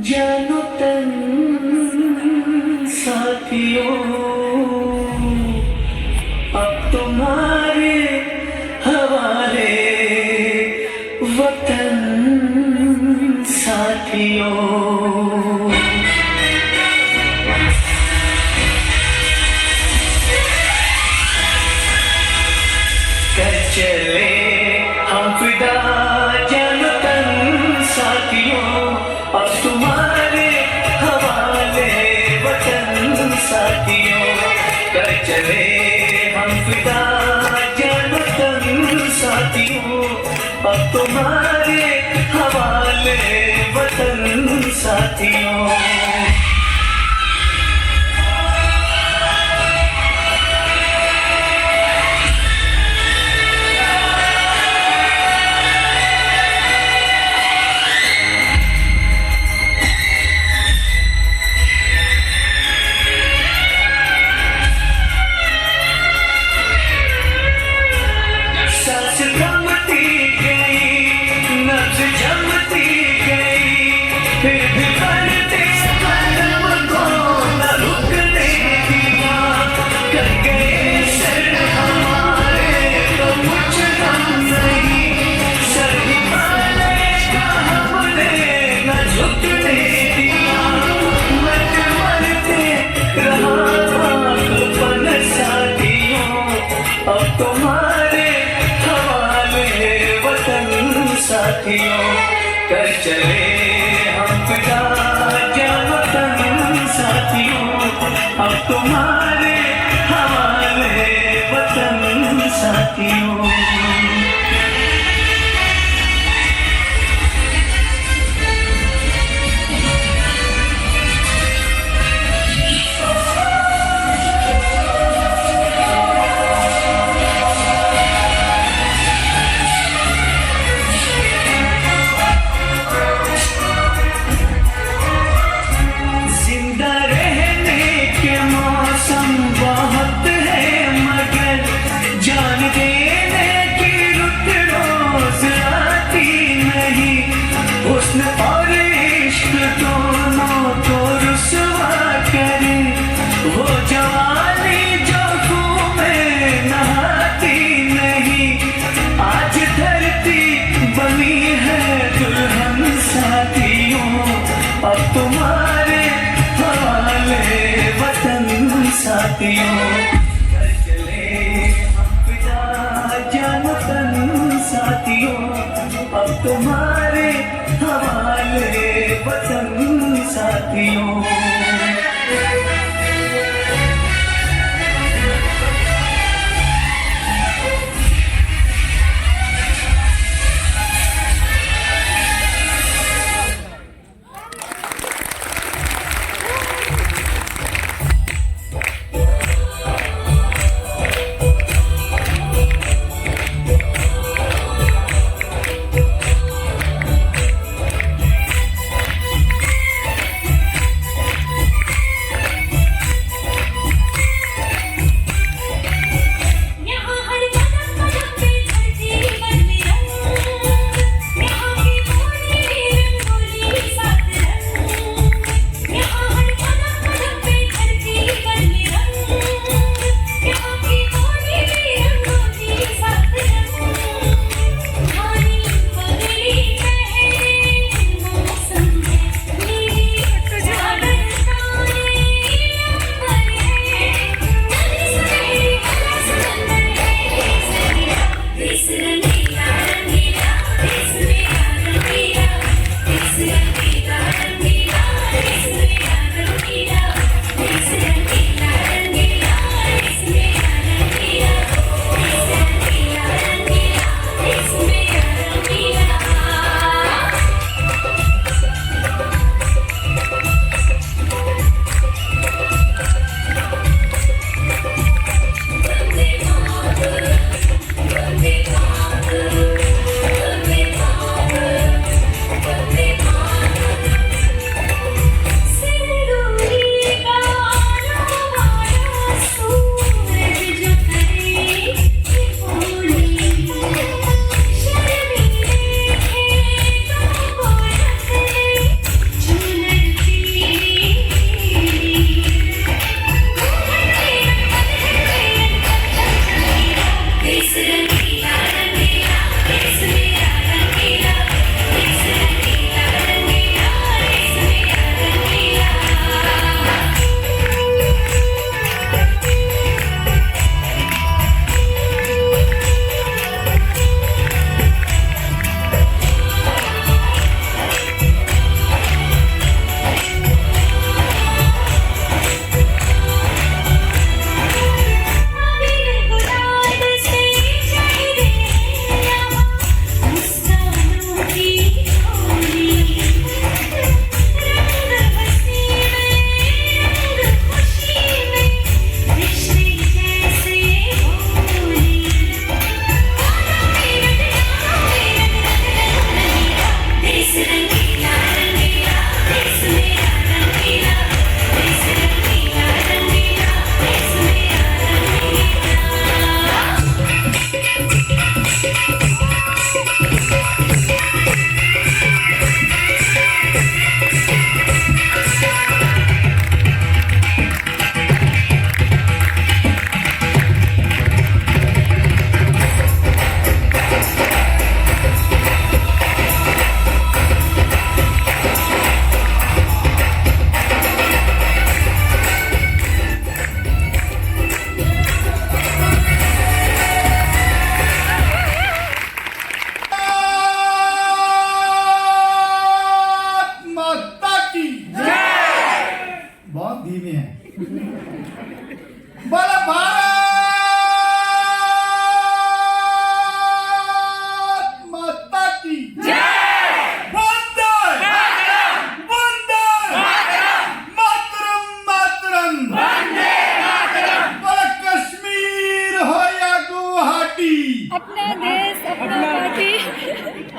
जानो तन साथियों, अब तुम्हारे हवाले वतन साथियों। कर चले हम फिदा जानो तन साथियों, अब तुम्हारे हवाले वतन साथियों। कर चले हम फिदा जानो तन साथियों, अब तुम्हारे हवाले वतन साथियों। अब तुम्हारे हवाले वतन साथियों। कर चले हम फिदा जानो तन साथियों, अब तुम्हारे हवाले वतन साथियों। और इश्क दोनों को रुसवा करे, वो जवानी जो खून में नहाती नहीं। आज धरती बनी है दुल्हन साथियों, अब तुम्हारे हवाले वतन साथियों। कर चले हम फिदा जानो तन साथियों, अब तुम्हारे हवाले वतन साथियों।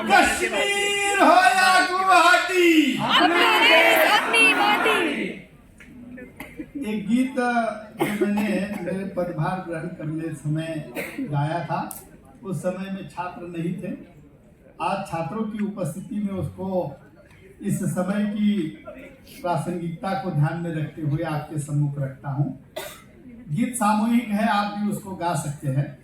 कश्मीर हो या गुवाहाटी, अपना देश अपनी माटी। एक गीत जो मैंने मेरे पदभार ग्रहण करने समय गाया था, उस समय में छात्र नहीं थे। आज छात्रों की उपस्थिति में उसको इस समय की प्रासंगिकता को ध्यान में रखते हुए आपके सम्मुख रखता हूँ। गीत सामूहिक है, आप भी उसको गा सकते हैं।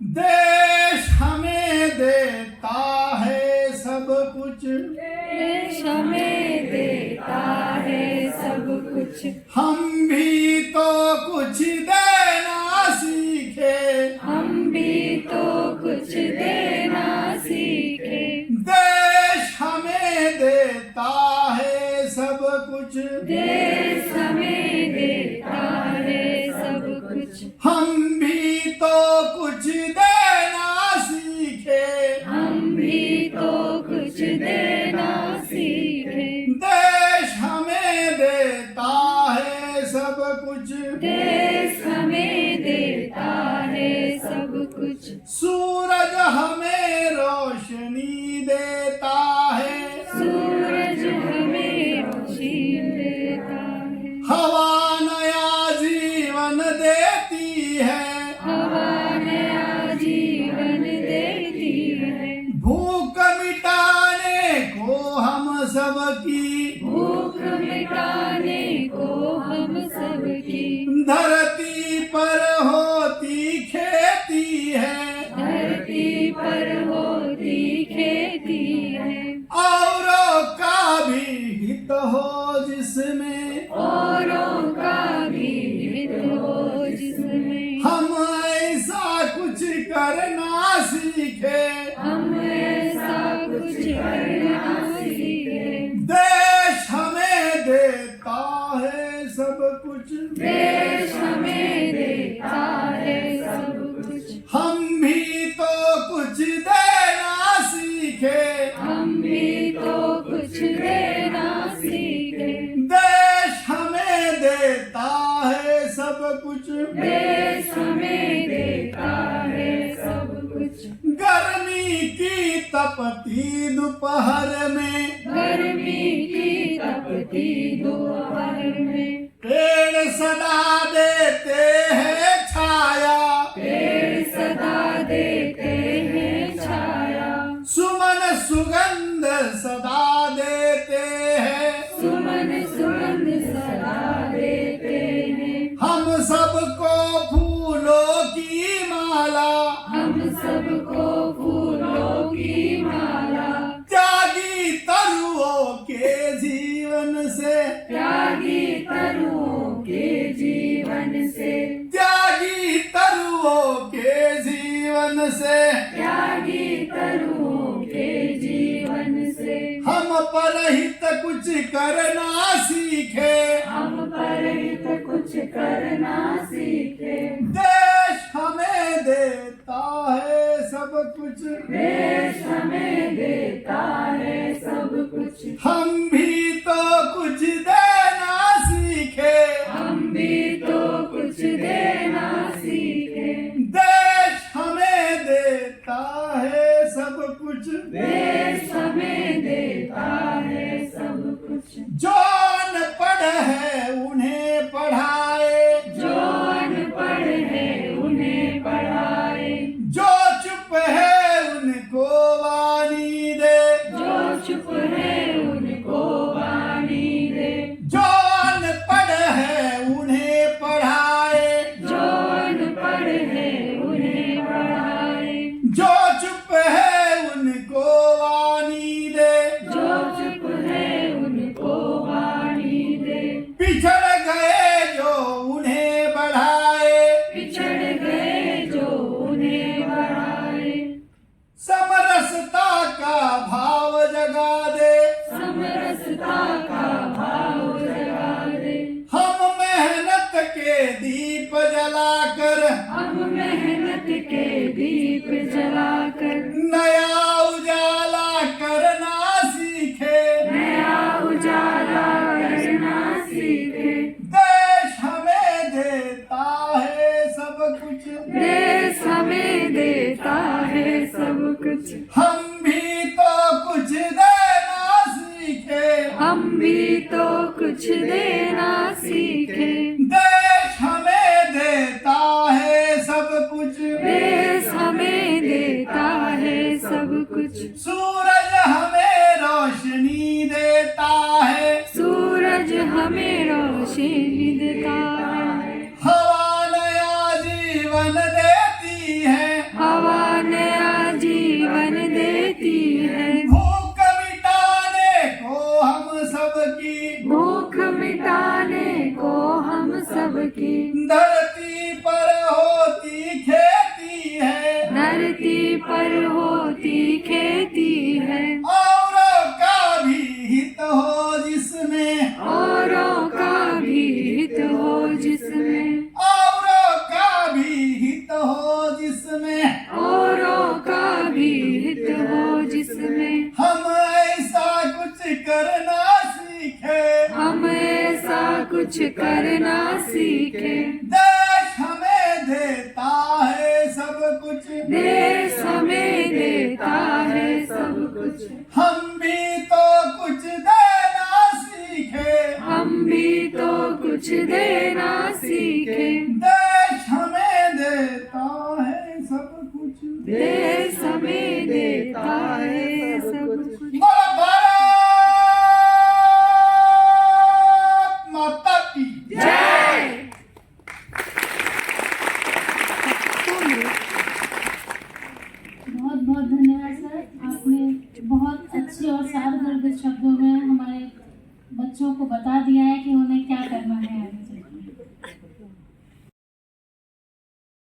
देश हमें देता है सब कुछ, देश हमें देता है सब कुछ, हम भी तो कुछ देना सीखे, हम भी तो कुछ देना सीखे। देश हमें देता है सब कुछ, देश हमें देता है सब कुछ, हम भी तो कुछ देना सीखे, हम भी तो कुछ देना सीखे। देश हमें देता है सब कुछ, देश हमें देता है सब कुछ, सूरज हमें रोशनी देता है, सूरज हमें रोशनी देता है, हवा नया जीवन देती है, हवा नया जीवन देती है, भूख मिटाने को हम सबकी, भूख मिटाने को हम सबकी, धरती पर होती खेती है, धरती पर होती खेती है, औरों का भी हित हो जिसमें, औरों का भी हित हो जिसमें, हम ऐसा कुछ करना सीखे, हम ऐसा कुछ करना सीखे। देश हमें देता है सब कुछ, देश हमें देता है सब कुछ, हम भी तो कुछ देना सीखे, हम भी तो कुछ देना सीखे। देश हमें देता है सब कुछ, देश हमें देता है सब कुछ, गर्मी की तपती दोपहर में, गर्मी की तपती दोपहर में, पेड़ सदा देते हैं छाया, पेड़ सदा देते हैं छाया, सुमन सुगंध सदा देते हैं, सुमन सुगंध सदा देते हैं, हम सबको फूलों की माला, हम सबको फूलों की माला, त्यागी तरुओं के जीवन से, त्यागी तरुओं के जीवन से, त्यागी तरुओं के जीवन से, त्यागी तरुओं के जीवन से, हम परहित कुछ करना सीखे, हम परहित कुछ करना सीखे। देश हमें देता है सब कुछ, देश हमें देता है सब कुछ, हम भी तो कुछ देना सीखे, हम भी तो कुछ देना सीखे। देश हमें देता है सब कुछ, देश हमें देता है सब कुछ, जो अनपढ़ है उन्हें पढ़ाए, जो अनपढ़ है उन्हें पढ़ाए, जो चुप है उनको वाणी दे, जो चुप है उनको वाणी दे, जो अनपढ़ है उन्हें पढ़ाए, जो अनपढ़ है उन्हें पढ़ाए, जो चुप है उनको हम भी तो कुछ देना सीखे, हम भी तो कुछ देना सीखे। देश हमें देता है सब कुछ, देश हमें देता है सब कुछ। सूरज हमें रोशनी देता है, सूरज हमें रोशनी देता है। हवा नया जीवन देती है, हवा नया जीवन देती है। भूख मिटाने को हम सबकी, भूख मिटाने को हम सबकी। धरती पर होती खेती है, धरती पर होती खेती है। औरों का भी हित हो जिसमें, औरों का भी हित हो जिसमें। औरों का भी हित हो जिसमें, औरों का भी हित हो जिसमें। हम ऐसा कुछ करना सीखे, हम ऐसा कुछ करना सीखे। देश हमें देता है सब कुछ, देश हमें देता है सब कुछ। हम भी तो कुछ देना सीखे, हम भी तो कुछ देना सीखे। देश हमें देता है सब कुछ। देश हमें देता है सब कुछ। बोलो भारत माता की जय। बहुत बहुत धन्यवाद सर, आपने बहुत अच्छे और सारगर्भ शब्दों में हमारे बच्चों को बता दिया है कि उन्हें क्या करना है आगे चलकर।